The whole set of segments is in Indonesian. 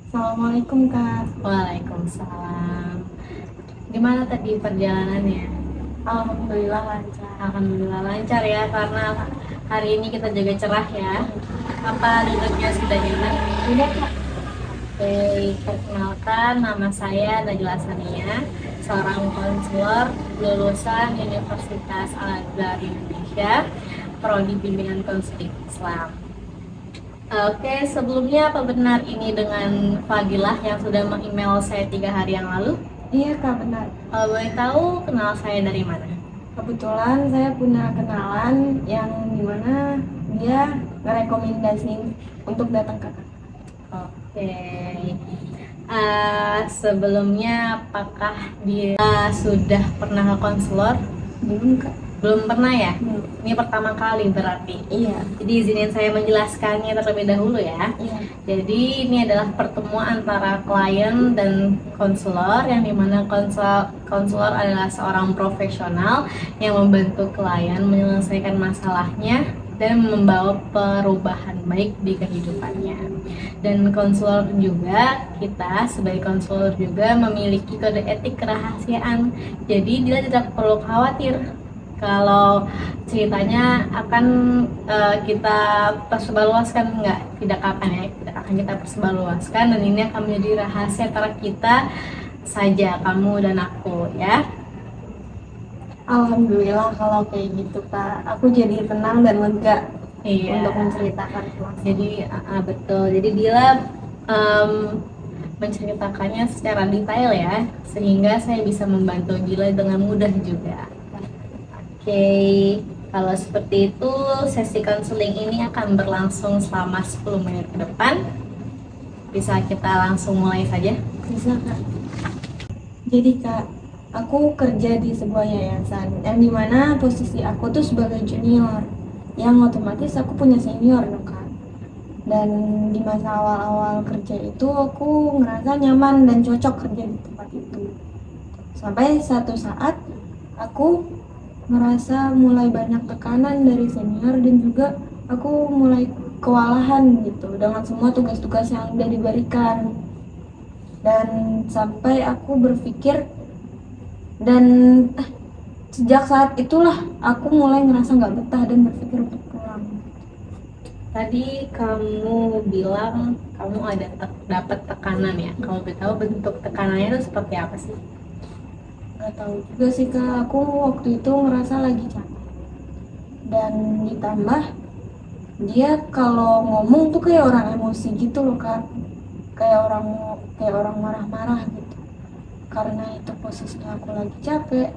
Assalamualaikum Kak. Waalaikumsalam. Gimana tadi perjalanannya? Alhamdulillah lancar. Alhamdulillah lancar ya, karena hari ini kita jaga cerah ya. Apa duduknya sudah nyaman? Udah Kak. Oke, perkenalkan nama saya Najla Sania, seorang konselor lulusan Universitas Al-Azhar Indonesia, Prodi Bimbingan Konseling Islam. Oke, sebelumnya apa benar ini dengan Fadilah yang sudah meng-email saya 3 hari yang lalu? Iya Kak, benar. Kalau boleh tahu, kenal saya dari mana? Kebetulan saya punya kenalan yang dimana dia ngerekomendasiin untuk datang ke Kak. Oke. Sebelumnya apakah dia sudah pernah ke konselor? Belum Kak? Belum pernah ya? Belum. Ini pertama kali berarti. Iya. Jadi izinin saya menjelaskannya terlebih dahulu ya. Iya. Jadi ini adalah pertemuan antara klien dan konselor, yang dimana konselor adalah seorang profesional yang membantu klien menyelesaikan masalahnya dan membawa perubahan baik di kehidupannya. Dan konselor juga, kita sebagai konselor juga memiliki kode etik kerahasiaan. Jadi dia tidak perlu khawatir kalau ceritanya akan kita persebarluaskan, tidak akan ya, tidak akan kita persebarluaskan, dan ini akan menjadi rahasia antara kita saja, kamu dan aku ya. Alhamdulillah kalau kayak gitu Kak. Aku jadi tenang dan lega Iya. untuk menceritakan masalah. Jadi betul. Jadi Dila menceritakannya secara detail ya, sehingga saya bisa membantu Dila dengan mudah juga. Oke, kalau seperti itu sesi konseling ini akan berlangsung selama 10 menit ke depan. Bisa kita langsung mulai saja? Bisa Kak. Jadi Kak, aku kerja di sebuah yayasan yang dimana posisi aku tuh sebagai junior, yang otomatis aku punya senior dong Kak. Dan di masa awal-awal kerja itu aku ngerasa nyaman dan cocok kerja di tempat itu. Sampai satu saat aku merasa mulai banyak tekanan dari senior, dan juga aku mulai kewalahan gitu dengan semua tugas-tugas yang udah diberikan. Dan sampai aku berpikir, dan sejak saat itulah aku mulai ngerasa nggak betah dan berpikir untuk pulang. Tadi kamu bilang kamu ada dapat tekanan ya. Kalau boleh tahu bentuk tekanannya itu seperti apa sih? Nggak tahu juga sih Kak, aku waktu itu ngerasa lagi capek. Dan ditambah dia kalau ngomong tuh kayak orang emosi gitu loh Kak. Kayak orang marah-marah gitu. Karena itu posisinya aku lagi capek,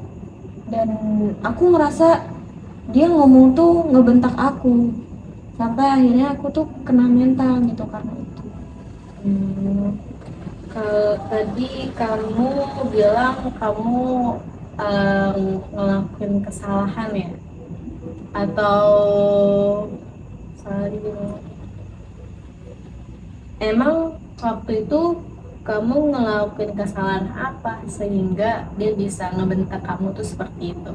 dan aku ngerasa dia ngomong tuh ngebentak aku, sampai akhirnya aku tuh kena mental gitu karena itu. Kalau tadi kamu bilang kamu ngelakuin kesalahan ya, atau salah dibilang, emang waktu itu kamu ngelakuin kesalahan apa sehingga dia bisa ngebentak kamu tuh seperti itu?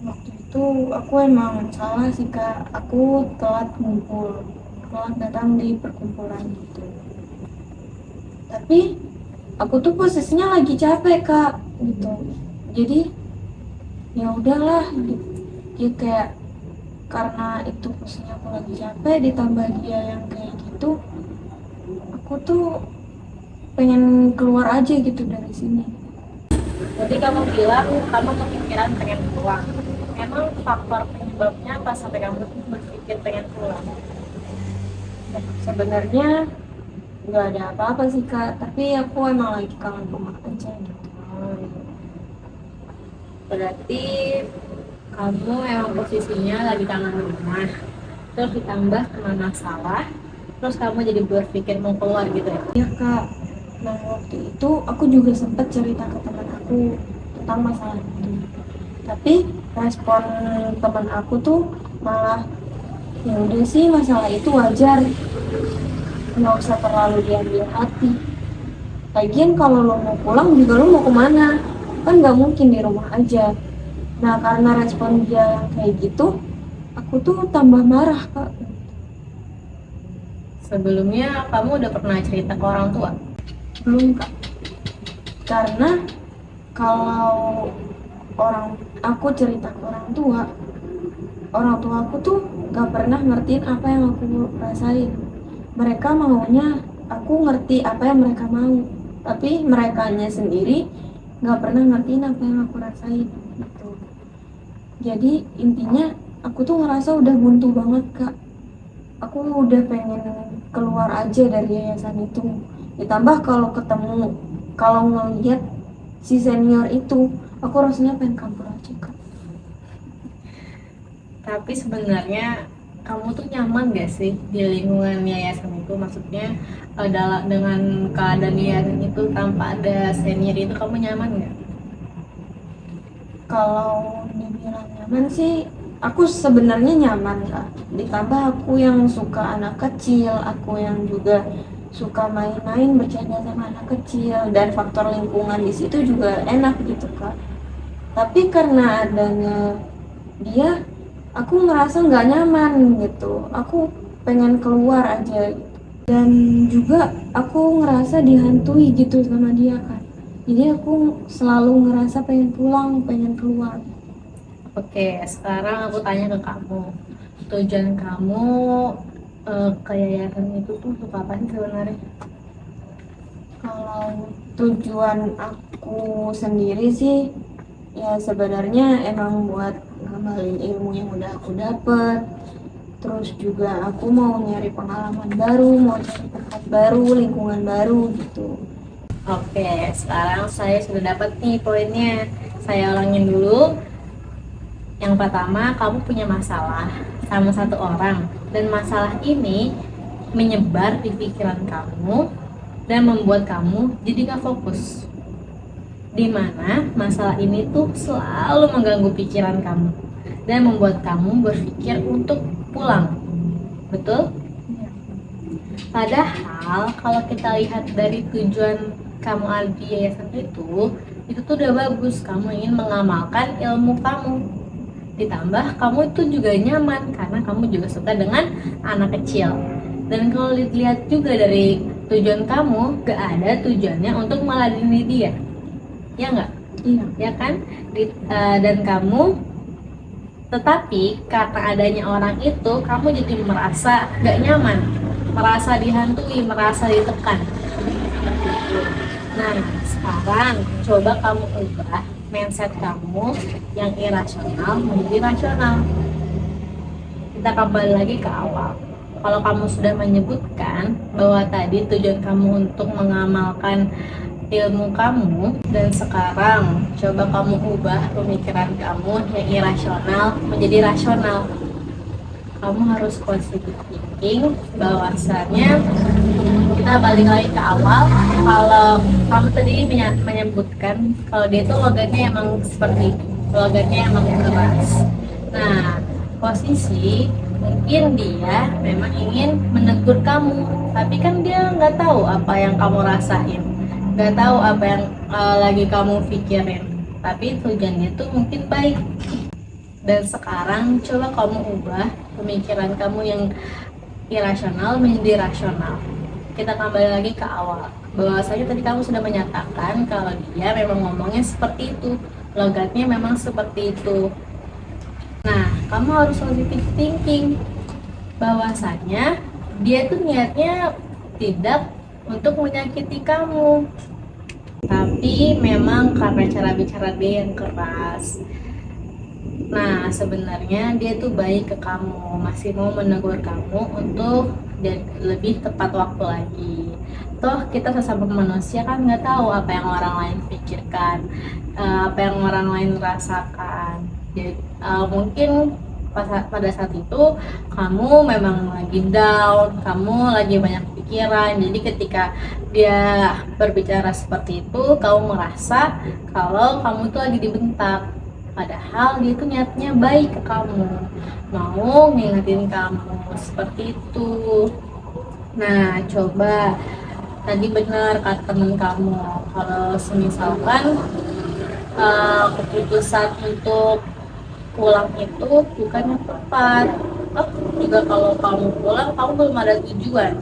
Waktu itu aku emang salah sih Kak, aku telat datang di perkumpulan gitu. Tapi aku tuh posisinya lagi capek Kak gitu. Jadi ya udahlah gitu. Ya kayak karena itu posisinya aku lagi capek, ditambah dia yang kayak gitu, aku tuh pengen keluar aja gitu dari sini. Jadi kamu bilang kamu kepikiran pengen pulang. Emang faktor penyebabnya apa sampai kamu berpikir pengen pulang? Sebenarnya nggak ada apa-apa sih Kak, tapi aku emang lagi kangen rumah aja gitu. Berarti kamu emang posisinya lagi kangen rumah, terus ditambah kena masalah, terus kamu jadi berpikir mau keluar gitu ya? Iya Kak, nah waktu itu aku juga sempat cerita ke teman aku tentang masalah itu. Tapi respon teman aku tuh malah, ya udah sih masalah itu wajar, nggak usah terlalu diambil hati. Lagian kalau lo mau pulang juga lo mau kemana? Kan nggak mungkin di rumah aja. Nah karena respon dia yang kayak gitu, aku tuh tambah marah Kak. Sebelumnya kamu udah pernah cerita ke orang tua? Belum Kak, karena kalau aku cerita ke orang tua aku tuh gak pernah ngertiin apa yang aku rasain. Mereka maunya aku ngerti apa yang mereka mau, tapi merekanya sendiri gak pernah ngertiin apa yang aku rasain gitu. Jadi intinya aku tuh ngerasa udah buntu banget Kak. Aku udah pengen keluar aja dari yayasan itu. Ditambah kalau ngelihat si senior itu, aku rasanya pengen kabur aja Kak. Tapi sebenarnya kamu tuh nyaman gak sih di lingkungan yayasan itu? Maksudnya adalah dengan keadaan yayasan itu tanpa ada senior itu, kamu nyaman gak? Kalau dibilang nyaman sih, aku sebenarnya nyaman Kak. Ditambah aku yang suka anak kecil, aku yang juga suka main-main bercanda sama anak kecil, dan faktor lingkungan di situ juga enak gitu Kak. Tapi karena adanya dia, aku ngerasa nggak nyaman gitu. Aku pengen keluar aja gitu. Dan juga aku ngerasa dihantui gitu sama dia kan. Jadi aku selalu ngerasa pengen pulang, pengen keluar. Oke, sekarang aku tanya ke kamu. Tujuan kamu ke yayasan itu tuh untuk apa sih sebenarnya? Kalau tujuan aku sendiri sih, ya sebenarnya emang buat ngambilin ilmu yang udah aku dapet. Terus juga aku mau nyari pengalaman baru, mau cari tempat baru, lingkungan baru gitu. Oke, sekarang saya sudah dapat nih poinnya. Saya ulangin dulu. Yang pertama, kamu punya masalah sama satu orang, dan masalah ini menyebar di pikiran kamu dan membuat kamu jadi gak fokus. Dimana masalah ini tuh selalu mengganggu pikiran kamu dan membuat kamu berpikir untuk pulang. Betul? Padahal kalau kita lihat dari tujuan kamu ada di yayasan itu tuh udah bagus. Kamu ingin mengamalkan ilmu kamu. Ditambah kamu itu juga nyaman karena kamu juga suka dengan anak kecil. Dan kalau dilihat juga dari tujuan kamu, gak ada tujuannya untuk meladeni dia, ya nggak? Iya. Ya kan? Dan kamu, tetapi karena adanya orang itu, kamu jadi merasa gak nyaman, merasa dihantui, merasa ditekan. Nah, sekarang coba kamu ubah mindset kamu yang irasional menjadi rasional. Kita kembali lagi ke awal. Kalau kamu sudah menyebutkan bahwa tadi tujuan kamu untuk mengamalkan ilmu kamu, dan sekarang coba kamu ubah pemikiran kamu yang irasional menjadi rasional. Kamu harus positive thinking, bahwasannya kita balik lagi ke awal. Kalau kamu tadi menyebutkan kalau dia itu logatnya emang seperti itu, logatnya emang keras. Nah, posisi mungkin dia memang ingin menegur kamu, tapi kan dia nggak tahu apa yang kamu rasain, nggak tahu apa yang lagi kamu pikirin, tapi tujuannya itu mungkin baik. Dan sekarang coba kamu ubah pemikiran kamu yang irasional menjadi rasional. Kita kembali lagi ke awal, bahwasanya tadi kamu sudah menyatakan kalau dia memang ngomongnya seperti itu, logatnya memang seperti itu. Nah, kamu harus positive thinking, bahwasanya dia tuh niatnya tidak untuk menyakiti kamu, tapi memang karena cara bicara dia yang keras. Nah, sebenarnya dia tuh baik ke kamu, masih mau menegur kamu untuk lebih tepat waktu lagi. Toh kita sesama manusia kan nggak tahu apa yang orang lain pikirkan, apa yang orang lain rasakan. Jadi mungkin pada saat itu kamu memang lagi down, kamu lagi banyak pikiran. Jadi ketika dia berbicara seperti itu, kamu merasa kalau kamu tuh lagi dibentak. Padahal dia tuh niatnya baik ke kamu, mau ngingetin kamu seperti itu. Nah, coba tadi benar kata temen kamu, kalau semisalkan keputusan untuk pulang itu bukan yang tepat. Oh, juga kalau kamu pulang, kamu belum ada tujuan.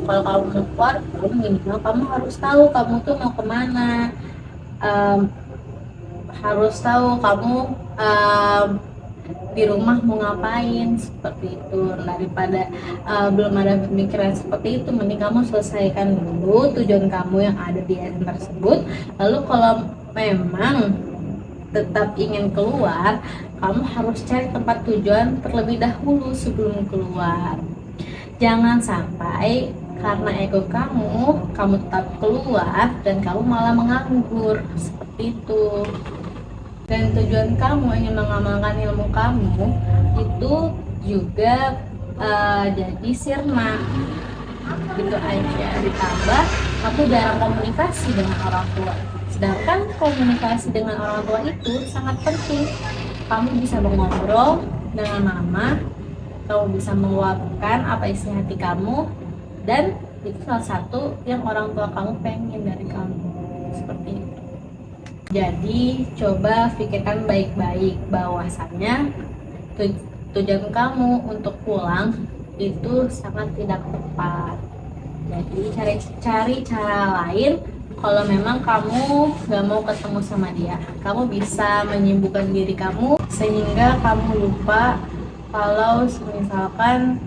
Kalau kamu mau keluar, kamu minimal kamu harus tahu kamu tuh mau kemana. Em, Harus tahu kamu di rumah mau ngapain, seperti itu. Daripada belum ada pemikiran seperti itu, mending kamu selesaikan dulu tujuan kamu yang ada di event tersebut. Lalu kalau memang tetap ingin keluar, kamu harus cari tempat tujuan terlebih dahulu sebelum keluar. Jangan sampai karena ego kamu tetap keluar dan kamu malah menganggur, seperti itu. Dan tujuan kamu ingin mengamalkan ilmu kamu itu juga jadi sirna, gitu aja. Ditambah kamu jarang komunikasi dengan orang tua, sedangkan komunikasi dengan orang tua itu sangat penting. Kamu bisa mengobrol dengan mama, kamu bisa meluapkan apa isi hati kamu, dan itu salah satu yang orang tua kamu pengen dari kamu, seperti itu. Jadi coba pikirkan baik-baik bahwasannya tujuan kamu untuk pulang itu sangat tidak tepat. Jadi cari cara lain. Kalau memang kamu gak mau ketemu sama dia, kamu bisa menyibukkan diri kamu sehingga kamu lupa kalau misalkan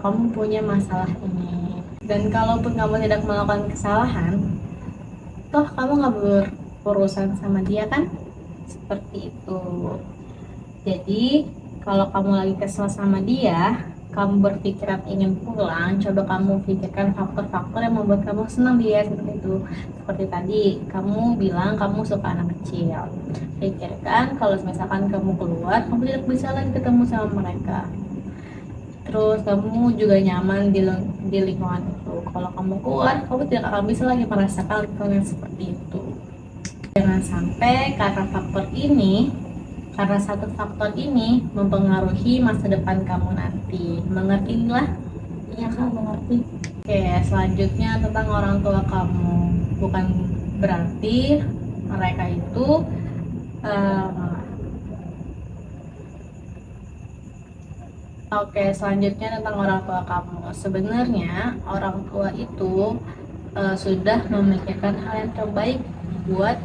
kamu punya masalah ini. Dan kalaupun kamu tidak melakukan kesalahan, toh kamu gak berurusan sama dia kan, seperti itu. Jadi kalau kamu lagi kesal sama dia, kamu berpikiran ingin pulang, coba kamu pikirkan faktor-faktor yang membuat kamu senang dia, seperti itu. Seperti tadi kamu bilang kamu suka anak kecil, pikirkan kalau misalkan kamu keluar, kamu tidak bisa lagi ketemu sama mereka. Terus kamu juga nyaman di lingkungan itu. Kalau kamu keluar, kamu tidak akan bisa lagi merasakan lingkungan seperti itu. Jangan sampai karena satu faktor ini mempengaruhi masa depan kamu nanti. Mengertilah? Iya Kak, mengerti. Oke, selanjutnya tentang orang tua kamu. Bukan berarti mereka itu Oke, selanjutnya tentang orang tua kamu. Sebenarnya orang tua itu sudah memikirkan hal yang terbaik buat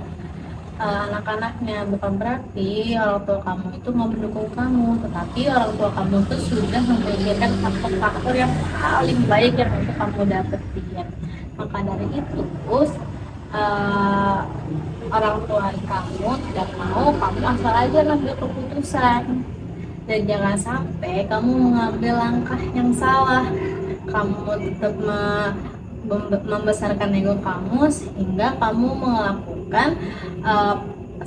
anak-anaknya. Bukan berarti orang tua kamu itu mau mendukung kamu, tetapi orang tua kamu itu sudah memikirkan faktor-faktor yang paling baik yang untuk kamu dapetin. Maka dari itu, orang tua kamu tidak mau kamu asal aja ngambil keputusan. Dan jangan sampai kamu mengambil langkah yang salah. Kamu tetap membesarkan ego kamu sehingga kamu melakukan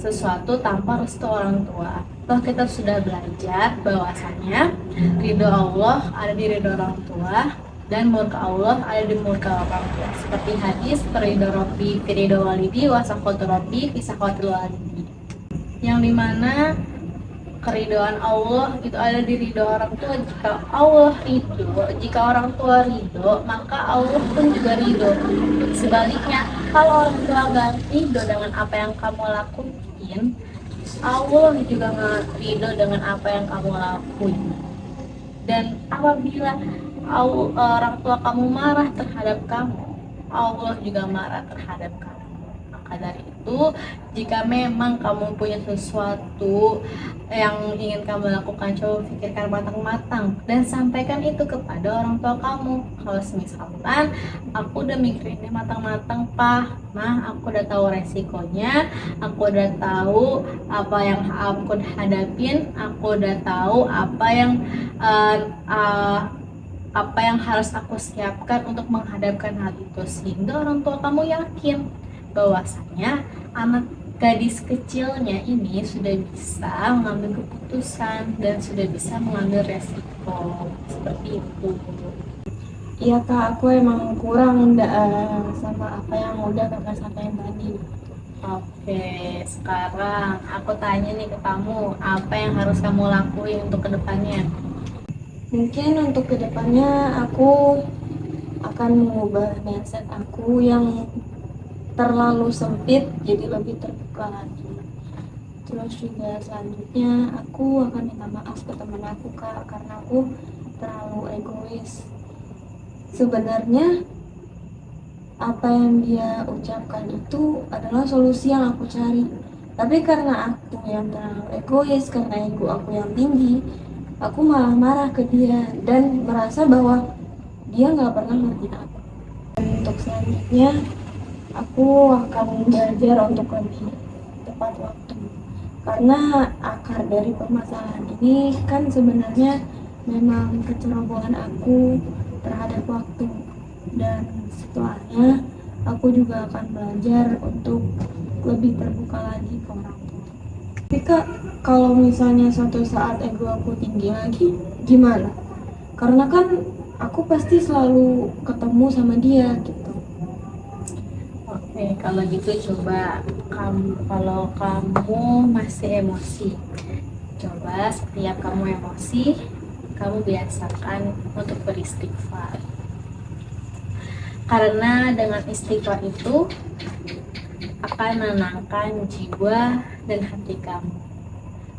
sesuatu tanpa restu orang tua. Toh kita sudah belajar bahwasannya ridho Allah ada di ridho orang tua dan murka Allah ada di murka orang tua. Seperti hadis ridho Rabbi fi ridho walidi wa sakhatu Rabbi fi sakhatil walidi, yang dimana keridoan Allah itu ada di ridho orang tua. Jika Allah ridho, jika orang tua ridho, maka Allah pun juga ridho. Sebaliknya, kalau orang tua gak ridho dengan apa yang kamu lakuin, Allah juga gak ridho dengan apa yang kamu lakuin. Dan apabila orang tua kamu marah terhadap kamu, Allah juga marah terhadap kamu. Maka dari itu, jika memang kamu punya sesuatu yang ingin kamu lakukan, coba pikirkan matang-matang dan sampaikan itu kepada orang tua kamu. Kalau misalkan aku udah mikirinnya matang-matang, Pak, Mah, aku udah tahu resikonya, aku udah tahu apa yang aku hadapin, aku udah tahu apa yang harus aku siapkan untuk menghadapkan hal itu, sehingga orang tua kamu yakin bahwasanya anak gadis kecilnya ini sudah bisa mengambil keputusan dan sudah bisa mengambil resiko, seperti itu. Iya Kak, aku emang kurang sama apa yang udah Kakak sampaikan tadi. Oke, sekarang aku tanya nih ke kamu, apa yang harus kamu lakuin untuk kedepannya? Mungkin untuk kedepannya aku akan mengubah mindset aku yang terlalu sempit jadi lebih terbuka lagi. Terus juga selanjutnya aku akan minta maaf ke teman aku Kak, karena aku terlalu egois. sebenarnya apa yang dia ucapkan itu adalah solusi yang aku cari. Tapi karena aku yang terlalu egois, karena ego aku yang tinggi, aku malah marah ke dia dan merasa bahwa dia nggak pernah ngerti aku. Dan untuk selanjutnya, aku akan belajar untuk lebih tepat waktu. Karena akar dari permasalahan ini kan sebenarnya memang kecerobohan aku terhadap waktu. Dan setelahnya aku juga akan belajar untuk lebih terbuka lagi ke orang tua. Tapi kak, kalau misalnya suatu saat ego aku tinggi lagi, gimana? Karena kan aku pasti selalu ketemu sama dia gitu. Oke, kalau gitu coba kalau kamu masih emosi, coba setiap kamu emosi, kamu biasakan untuk beristighfar. Karena dengan istighfar itu akan menenangkan jiwa dan hati kamu.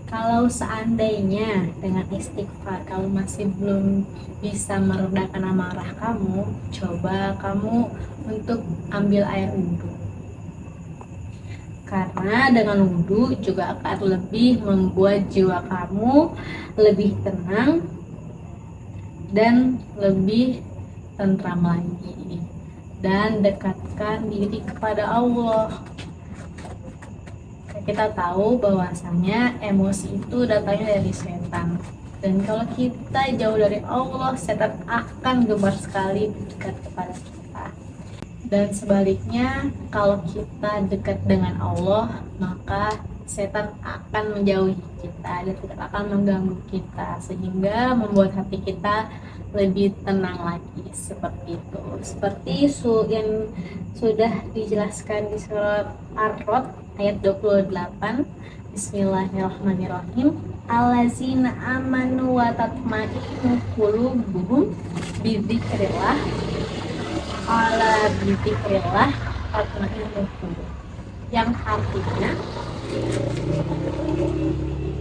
Kalau seandainya dengan istighfar kamu masih belum bisa meredakan amarah kamu, coba kamu untuk ambil air wudhu. Karena dengan wudhu juga akan lebih membuat jiwa kamu lebih tenang dan lebih tentram lagi, dan dekatkan diri kepada Allah. Kita tahu bahwasanya emosi itu datangnya dari setan, dan kalau kita jauh dari Allah, setan akan gemar sekali dekat kepada kita. Dan sebaliknya, kalau kita dekat dengan Allah, maka setan akan menjauhi kita dan tidak akan mengganggu kita, sehingga membuat hati kita lebih tenang lagi. Seperti itu, seperti yang sudah dijelaskan di surat Ar-Rod ayat 28. Bismillahirrahmanirrahim. Allazina amanu wa tatma'innu qulubuhum bidzikrillah, ala bidzikrillah tatma'innu qulub. Yang artinya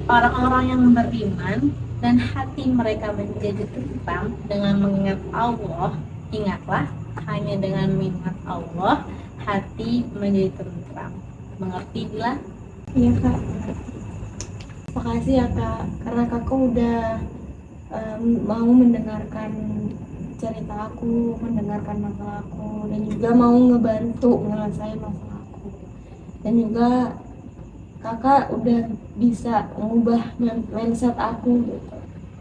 orang-orang yang beriman dan hati mereka menjadi tentram dengan mengingat Allah. Ingatlah, hanya dengan mengingat Allah hati menjadi tentram. Mengerti bila? Iya kak. Makasih ya kak, karena kakak udah mau mendengarkan cerita aku, mendengarkan masalah aku, dan juga mau ngebantu menyelesaikan masalah aku. Dan juga kakak udah bisa mengubah mindset aku gitu,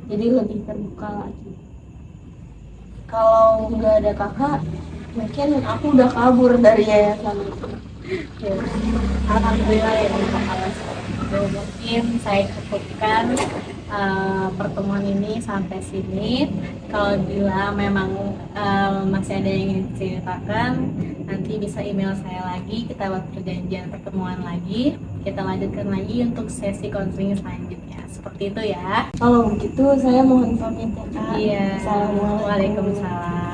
jadi lebih terbuka lagi. Kalau nggak ada kakak, mungkin aku udah kabur dari yayasan itu. Ya, alhamdulillah ya Allah. Mungkin saya cukupkan pertemuan ini sampai sini. Kalau bila memang masih ada yang ingin diceritakan, nanti bisa email saya lagi, kita buat perjanjian pertemuan lagi, kita lanjutkan lagi untuk sesi konseling selanjutnya. Seperti itu ya. Kalau begitu saya mohon pamit ya kak. Iya. Assalamualaikum. Waalaikumsalam.